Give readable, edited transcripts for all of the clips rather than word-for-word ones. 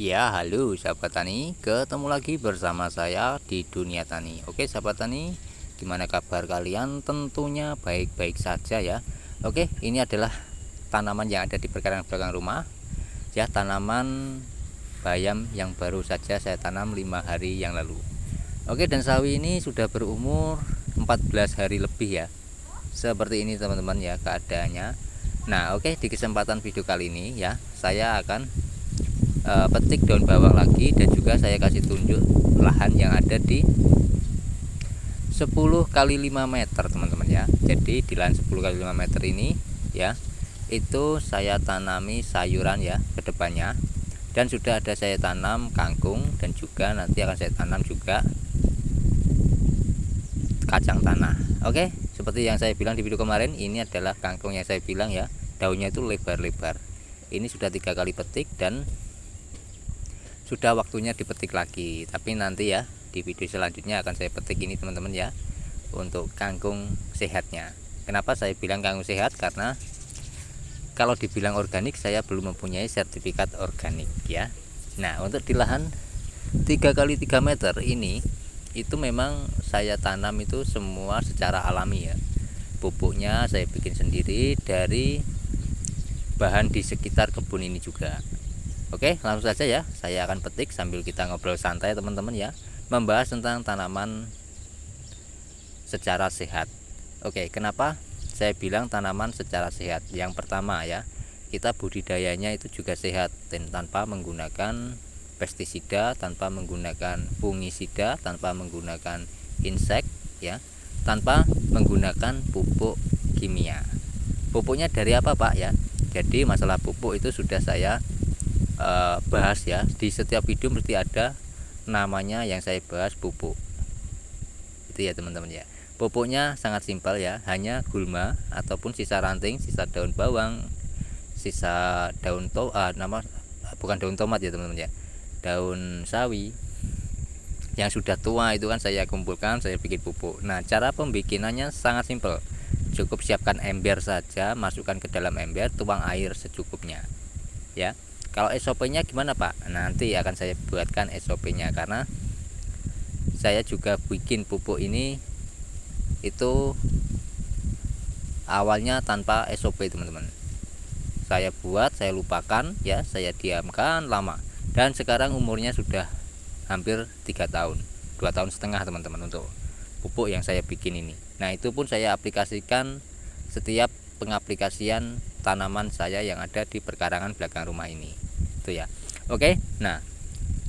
Ya, halo sahabat tani, ketemu lagi bersama saya di Dunia Tani. Oke, sahabat tani, gimana kabar kalian? Tentunya baik-baik saja ya. Oke, ini adalah tanaman yang ada di perkarangan belakang rumah. Ya, tanaman bayam yang baru saja saya tanam 5 hari yang lalu. Oke, dan sawi ini sudah berumur 14 hari lebih ya. Seperti ini teman-teman ya keadaannya. Nah, oke, di kesempatan video kali ini ya, saya akan petik daun bawang lagi, dan juga saya kasih tunjuk lahan yang ada di 10 kali 5 meter teman-teman ya. Jadi di lahan 10 kali 5 meter ini ya, itu saya tanami sayuran ya ke depannya, dan sudah ada saya tanam kangkung, dan juga nanti akan saya tanam juga kacang tanah. Oke, seperti yang saya bilang di video kemarin, ini adalah kangkung yang saya bilang ya, daunnya itu lebar-lebar. Ini sudah 3 kali petik dan sudah waktunya dipetik lagi, tapi nanti ya di video selanjutnya akan saya petik ini teman-teman ya, untuk kangkung sehatnya. Kenapa saya bilang kangkung sehat? Karena kalau dibilang organik, saya belum mempunyai sertifikat organik ya. Nah, untuk di lahan 3 kali 3 meter ini, itu memang saya tanam itu semua secara alami ya. Pupuknya saya bikin sendiri dari bahan di sekitar kebun ini juga. Oke, langsung saja ya, saya akan petik sambil kita ngobrol santai teman-teman ya, membahas tentang tanaman secara sehat. Oke, kenapa saya bilang tanaman secara sehat? Yang pertama ya, kita budidayanya itu juga sehat, dan tanpa menggunakan pestisida, tanpa menggunakan fungisida, tanpa menggunakan insek ya, tanpa menggunakan pupuk kimia. Pupuknya dari apa Pak ya? Jadi masalah pupuk itu sudah saya bahas ya, di setiap video mesti ada namanya yang saya bahas pupuk itu ya teman-teman ya. Pupuknya sangat simpel ya, hanya gulma ataupun sisa ranting, sisa daun bawang, sisa daun bukan daun tomat ya teman-teman ya, daun sawi yang sudah tua itu kan saya kumpulkan, saya bikin pupuk. Nah, cara pembikinannya sangat simpel, cukup siapkan ember saja, masukkan ke dalam ember, tuang air secukupnya ya. Kalau SOP-nya gimana Pak? Nanti akan saya buatkan SOP-nya, karena saya juga bikin pupuk ini itu awalnya tanpa SOP teman-teman. Saya buat, saya lupakan ya, saya diamkan lama, dan sekarang umurnya sudah hampir 3 tahun, 2 tahun setengah teman-teman untuk pupuk yang saya bikin ini. Nah, itu pun saya aplikasikan setiap pengaplikasian tanaman saya yang ada di perkarangan belakang rumah ini itu ya. Oke, nah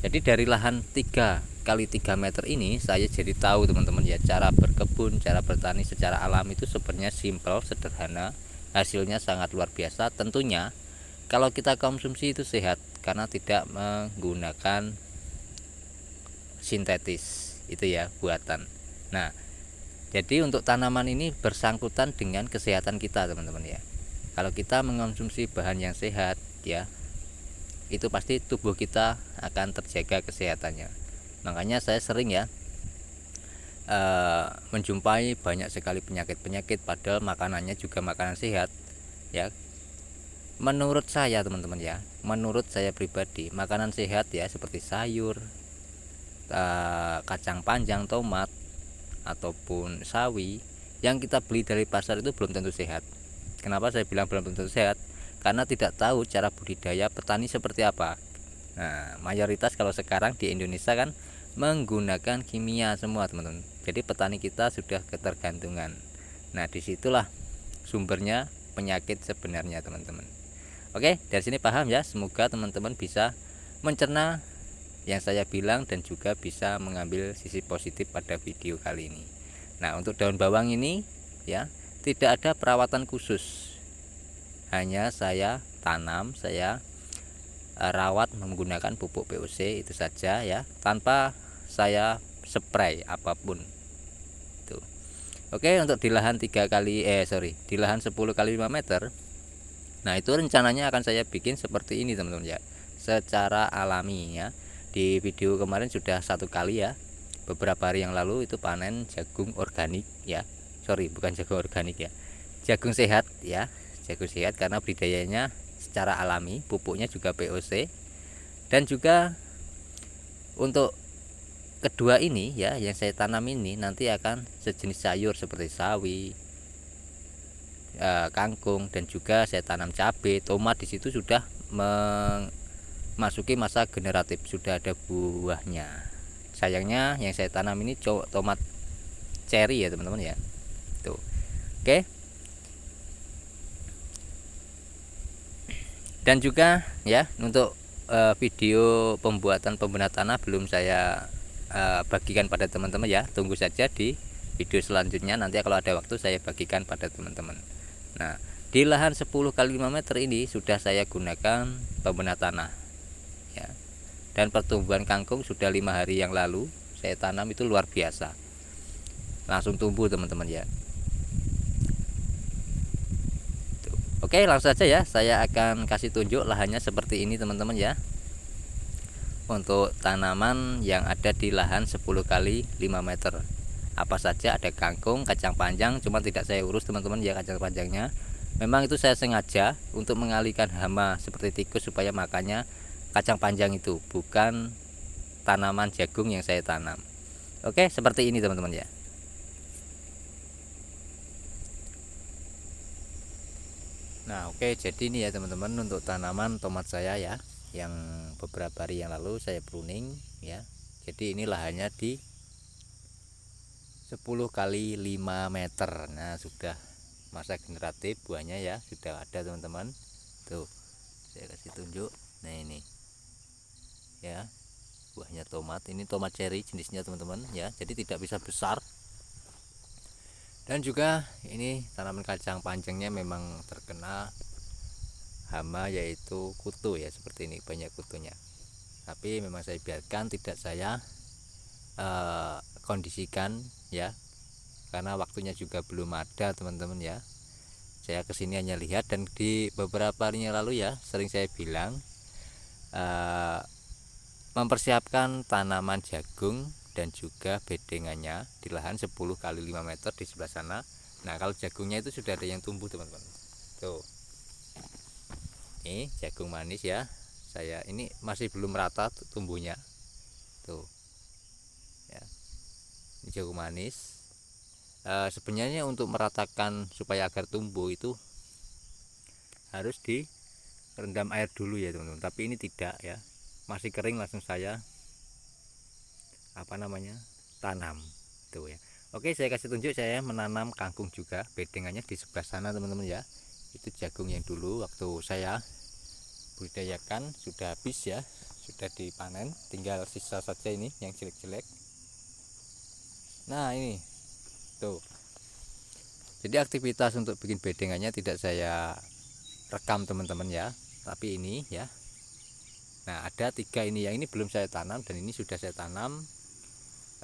jadi dari lahan 3 kali 3 meter ini, saya jadi tahu teman-teman ya, cara berkebun, cara bertani secara alami itu sebenarnya simple, sederhana, hasilnya sangat luar biasa. Tentunya kalau kita konsumsi itu sehat, karena tidak menggunakan sintetis itu ya, buatan. Nah, jadi untuk tanaman ini bersangkutan dengan kesehatan kita teman-teman ya. Kalau kita mengonsumsi bahan yang sehat ya, itu pasti tubuh kita akan terjaga kesehatannya. Makanya saya sering ya menjumpai banyak sekali penyakit-penyakit, padahal makanannya juga makanan sehat ya. Menurut saya teman-teman ya, menurut saya pribadi, makanan sehat ya seperti sayur, kacang panjang, tomat, ataupun sawi yang kita beli dari pasar itu belum tentu sehat. Kenapa saya bilang belum tentu sehat? Karena tidak tahu cara budidaya petani seperti apa. Nah, mayoritas kalau sekarang di Indonesia kan menggunakan kimia semua teman-teman. Jadi petani kita sudah ketergantungan. Nah, disitulah sumbernya penyakit sebenarnya teman-teman. Oke, dari sini paham ya. Semoga teman-teman bisa mencerna yang saya bilang, dan juga bisa mengambil sisi positif pada video kali ini. Nah, untuk daun bawang ini ya, tidak ada perawatan khusus, hanya saya tanam, saya rawat menggunakan pupuk POC itu saja ya, tanpa saya spray apapun itu. Oke, untuk di lahan di lahan 10 kali 5 meter, nah itu rencananya akan saya bikin seperti ini teman-teman ya, secara alami ya. Di video kemarin sudah 1 kali ya, beberapa hari yang lalu itu panen jagung organik ya, bukan jagung organik ya, jagung sehat ya, jagung sehat, karena budidayanya secara alami, pupuknya juga POC. Dan juga untuk kedua ini ya, yang saya tanam ini nanti akan sejenis sayur seperti sawi, kangkung, dan juga saya tanam cabai, tomat. Di situ sudah memasuki masa generatif, sudah ada buahnya. Sayangnya yang saya tanam ini tomat cherry ya teman-teman ya. Tuh. Oke. Dan juga ya, untuk video pembuatan pembelah tanah belum saya bagikan pada teman-teman ya. Tunggu saja di video selanjutnya, nanti kalau ada waktu saya bagikan pada teman-teman. Nah, di lahan 10 kali 5 meter ini sudah saya gunakan pembelah tanah ya. Dan pertumbuhan kangkung sudah 5 hari yang lalu saya tanam, itu luar biasa, langsung tumbuh teman-teman ya. Oke, langsung saja ya, saya akan kasih tunjuk lahannya seperti ini teman-teman ya. Untuk tanaman yang ada di lahan 10 kali 5 meter. Apa saja, ada kangkung, kacang panjang, cuma tidak saya urus teman-teman ya kacang panjangnya. Memang itu saya sengaja untuk mengalihkan hama seperti tikus supaya makannya kacang panjang itu, bukan tanaman jagung yang saya tanam. Oke, seperti ini teman-teman ya. Nah, oke, jadi ini ya teman-teman untuk tanaman tomat saya ya, yang beberapa hari yang lalu saya pruning ya. Jadi ini lahannya di 10 kali 5 meter. Nah, sudah masa generatif, buahnya ya sudah ada teman-teman. Tuh, saya kasih tunjuk. Nah, ini ya, buahnya tomat. Ini tomat cherry jenisnya teman-teman ya. Jadi tidak bisa besar. Dan juga ini tanaman kacang panjangnya memang terkena hama, yaitu kutu ya, seperti ini banyak kutunya. Tapi memang saya biarkan, tidak saya kondisikan ya, karena waktunya juga belum ada teman-teman ya. Saya kesini hanya lihat, dan di beberapa hari yang lalu ya sering saya bilang mempersiapkan tanaman jagung dan juga bedengannya di lahan 10 kali 5 meter di sebelah sana. Nah, kalau jagungnya itu sudah ada yang tumbuh teman-teman. Tuh, ini jagung manis ya, saya ini masih belum rata tumbuhnya. Tuh ya, ini jagung manis. Sebenarnya untuk meratakan supaya agar tumbuh itu harus direndam air dulu ya teman-teman, tapi ini tidak ya, masih kering langsung saya tanam tuh ya. Oke, saya kasih tunjuk, saya menanam kangkung juga, bedengannya di sebelah sana teman-teman ya. Itu jagung yang dulu waktu saya budidayakan sudah habis ya, sudah dipanen, tinggal sisa saja ini yang jelek-jelek. Nah, ini tuh. Jadi aktivitas untuk bikin bedengannya tidak saya rekam teman-teman ya, tapi ini ya. Nah, ada 3 ini, yang ini belum saya tanam, dan ini sudah saya tanam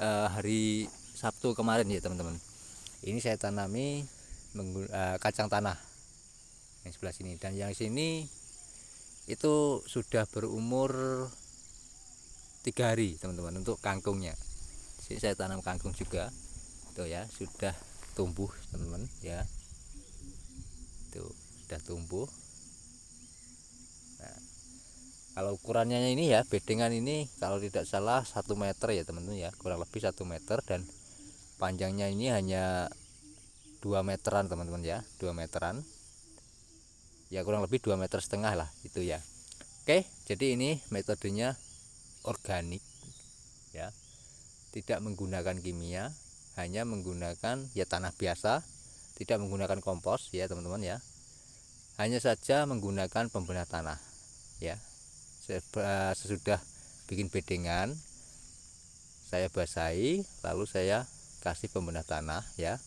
hari Sabtu kemarin ya teman-teman. Ini saya tanami kacang tanah yang sebelah sini, dan yang sini itu sudah berumur 3 hari teman-teman. Untuk kangkungnya, sini saya tanam kangkung juga tuh ya, sudah tumbuh teman-teman ya. Tuh, sudah tumbuh. Nah, kalau ukurannya ini ya, bedengan ini kalau tidak salah 1 meter ya teman-teman ya, kurang lebih 1 meter, dan panjangnya ini hanya 2 meteran teman-teman ya, 2 meteran ya, kurang lebih 2,5 meter lah itu ya. Oke, jadi ini metodenya organik ya, tidak menggunakan kimia, hanya menggunakan ya tanah biasa, tidak menggunakan kompos ya teman-teman ya, hanya saja menggunakan pembelah tanah ya. Sesudah bikin bedengan, saya basahi, lalu saya kasih pembelah tanah ya,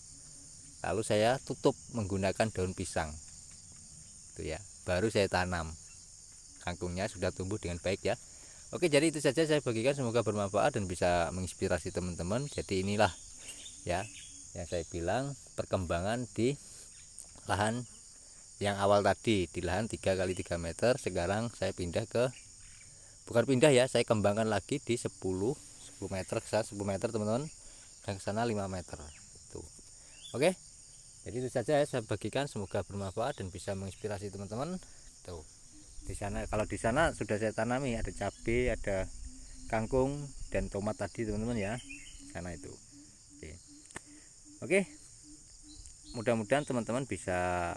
lalu saya tutup menggunakan daun pisang itu ya, baru saya tanam. Kangkungnya sudah tumbuh dengan baik ya. Oke, jadi itu saja saya bagikan, semoga bermanfaat dan bisa menginspirasi teman-teman. Jadi inilah ya yang saya bilang, perkembangan di lahan yang awal tadi, di lahan 3 kali 3 meter, sekarang saya pindah ke, bukan pindah ya, saya kembangkan lagi di 10 meter ke sana, 10 meter teman-teman, dan ke sana 5 meter itu. Oke, jadi itu saja ya saya bagikan, semoga bermanfaat dan bisa menginspirasi teman-teman tuh. Di sana, kalau di sana sudah saya tanami, ada cabai, ada kangkung dan tomat tadi teman-teman ya. Sana itu. Oke. Oke. Mudah-mudahan teman-teman bisa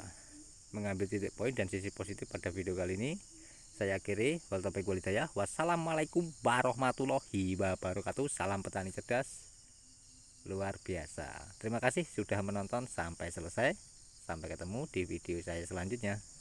mengambil titik poin dan sisi positif pada video kali ini. Saya akhiri. Wassalamualaikum warahmatullahi wabarakatuh. Salam petani cerdas luar biasa. Terima kasih sudah menonton sampai selesai. Sampai ketemu di video saya selanjutnya.